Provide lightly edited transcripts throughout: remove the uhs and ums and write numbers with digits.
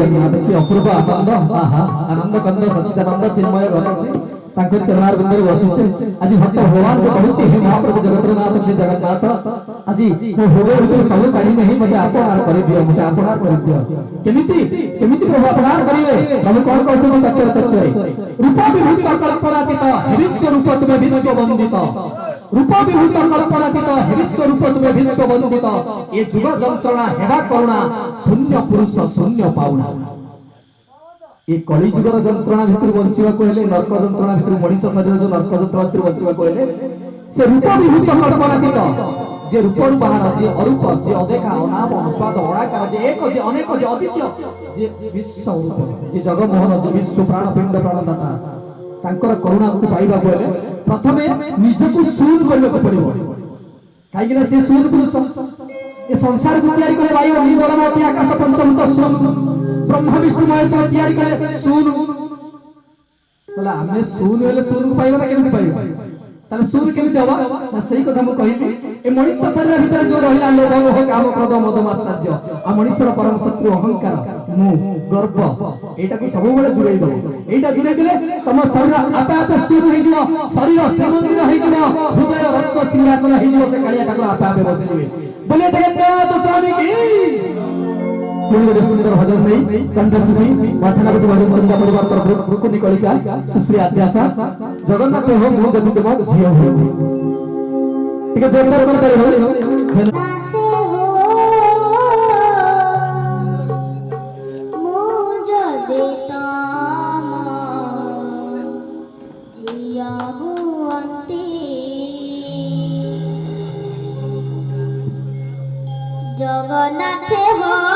जगन्नाथ की अपूर्व आनंद आहा आनंद कंद सच्चिदानंद चिन्मय गणसी तांको चरणार बिंदु बसिছে आज भक्त भगवान को कहूची हे महाप्रभु जगन्नाथ श्री जगन्नाथ आज मो होवे बिंदु सब काढी नहीं मते आपणार करि दियो मते आपणार करि दियो केमिति प्रभु आपणार करिवे प्रभु कोन कहउछ तत्व तत्व रूप विभूत कल्पनातीत विश्व रूप तुमे विश्व वंदित रूप विभूत कल्पनातीत विश्व रूप तुमे विश्व वंदित ए जुग जंत्रणा हेबा करुणा शून्य पुरुष शून्य पाउना ये कली जुगर जंत्रणा भितर बंचिवा कहले नरक जंत्रणा भितर मनीष शरीर जो नरक जंत्रणा भितर बंचिवा कहले से रूप विभूत कल्पनातीत जे रूप बाहर जे अरूप जे अदेखा अनाम स्वाद अणाकार जे एक जे अनेक जे अद्वितीय जे विश्व रूप जे जगमोहन जे विश्व प्राण पिंड प्राणदाता तांकर करुणा को पाइबा कहले प्रथमे निजको शून्य करबा पड़िबो काई कि से शून्य पुरुष ए संसार को तैयारी करे वायु अग्नि जल मोटी आकाश पंचभूत शून्य ब्रह्मा विष्णु महेश तैयारी करे शून्य तला हमें शून्य हेले शून्य पाइबा ना केमिति पाइबा ताले शून्य केमिति होबा ना सही कथा मु कहिबी ए मनुष्य शरीर भीतर जो रहिला लोभ मोह काम क्रोध मद मात्सर्य आ मनुष्यर परम शत्रु अहंकार मु गर्व एटा को सब बेले जुरै दो एटा जुरै दिले तम शरीर आपे आपे शून्य हे जिवो शरीर श्रीमंदिर हे जिवो हृदय रत्न सिंहासन हे जिवो से कालिया ठाकुर आपे आपे बसि जिवे बोले जगन्नाथ स्वामी की पुणी गोटे सुंदर भजन नहीं कंठ सुनी माथानापति भजन संध्या परिवार तरफ रुकु निकलिका सुश्री आद्यासा जगन्नाथ हो मु जदि तुम झियो हो ठीक है जोरदार कर दे हो जगन्नाथ हो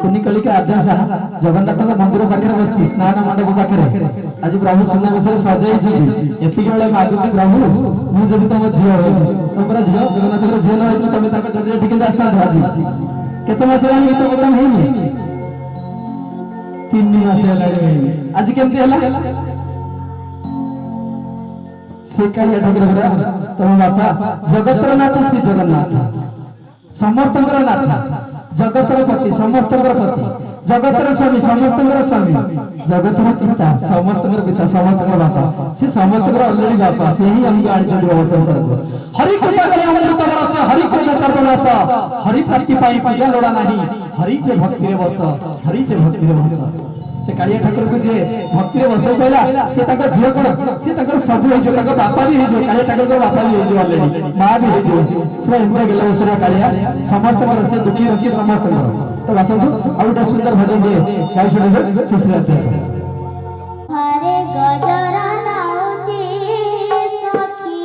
कुनिकलिका आद्यासा जगन्नाथ मंदिर पाखे बसती स्नान मंडप पाखे आज प्रभु सुनावेश सजाई एति बेले मागुची प्रभु मु जदि तुम झियो तो पूरा झियो जगन्नाथ झियो न होइतु तमे ताका डरे ठीक आस्ता आज केते मास रानी गीत प्रोग्राम हेनी 3 मास हेलानी आज केमती हला से कालिया ठाकुर तुम बापा जगतर नाथ श्री जगन्नाथ समस्तकर नाथ जगतर पति समस्तकर पति जगतर स्वामी समस्तकर स्वामी जगतर पिता समस्तकर पिता समस्तकर बापा से समस्तकर ऑलरेडी बापा से ही हम गाड़ी चढ़ी हो संसार हरि कृपा करे हम तो बरस हरि कृपा सर्वनाश हरि प्राप्ति पाई पूजा लोड़ा नहीं हरि जे भक्ति रे बस हरि जे भक्ति रे बस से कालिया ठाकुर को जे भक्ति रे बस कहला से ताका झियो कोन से ताका सब हे जो ताका बापा भी हे जो कालिया ठाकुर को बापा भी हे जो ऑलरेडी मां भी हे जो से इतना गेला उसरा कालिया समस्त कर से दुखी रखी समस्त कर तो वासंत आउटा सुंदर भजन दे गाय सुने सुश्री आदेश हरे गजरा नाउची सखी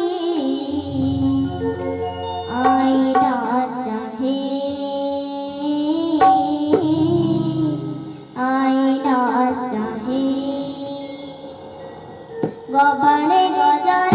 आईना चाहे आईना चाहे गोबने गजरा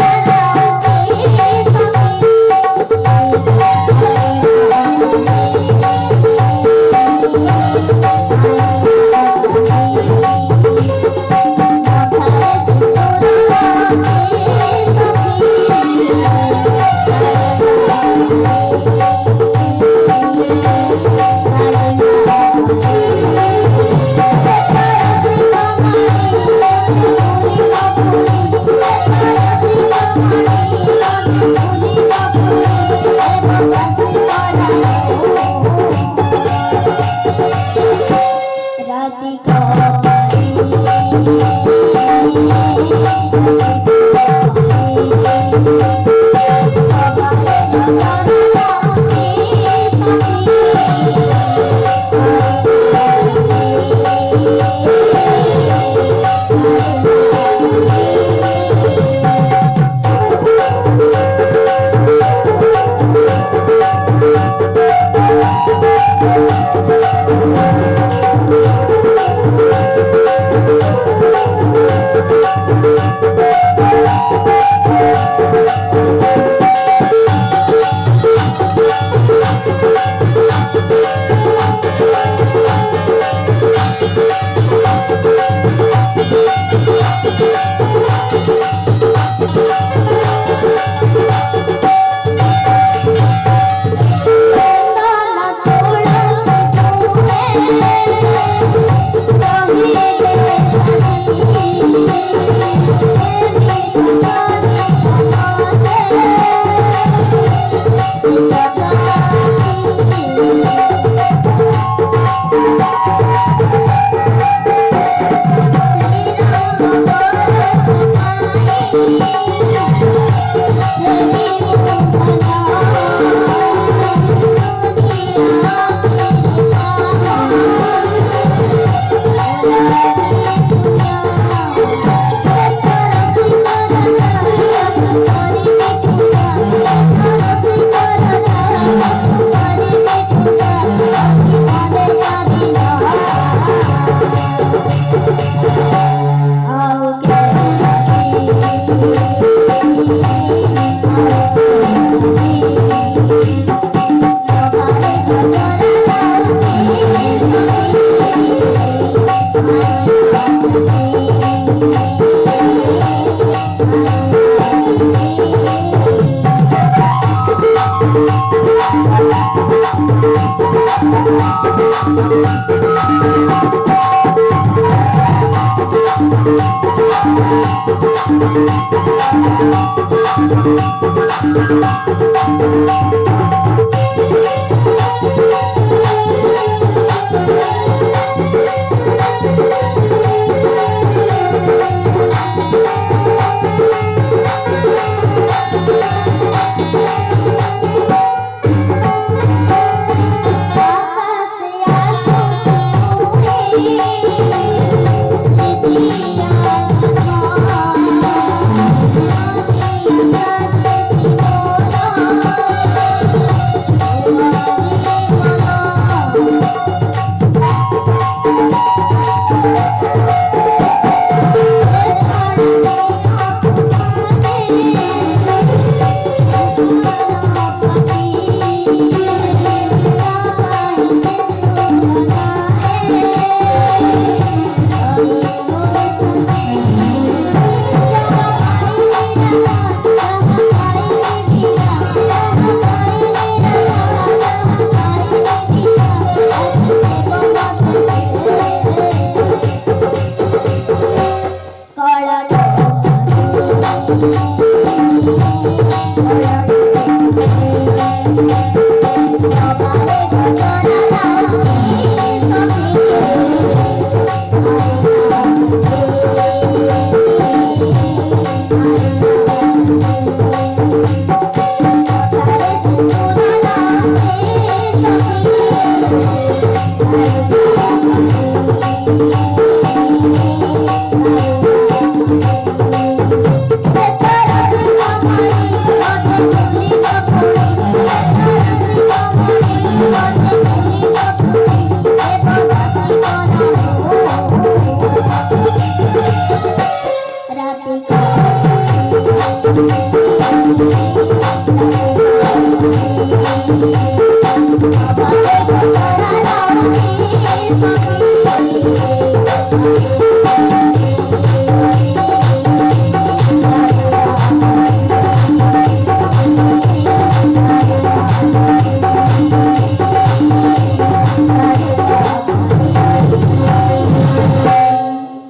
रे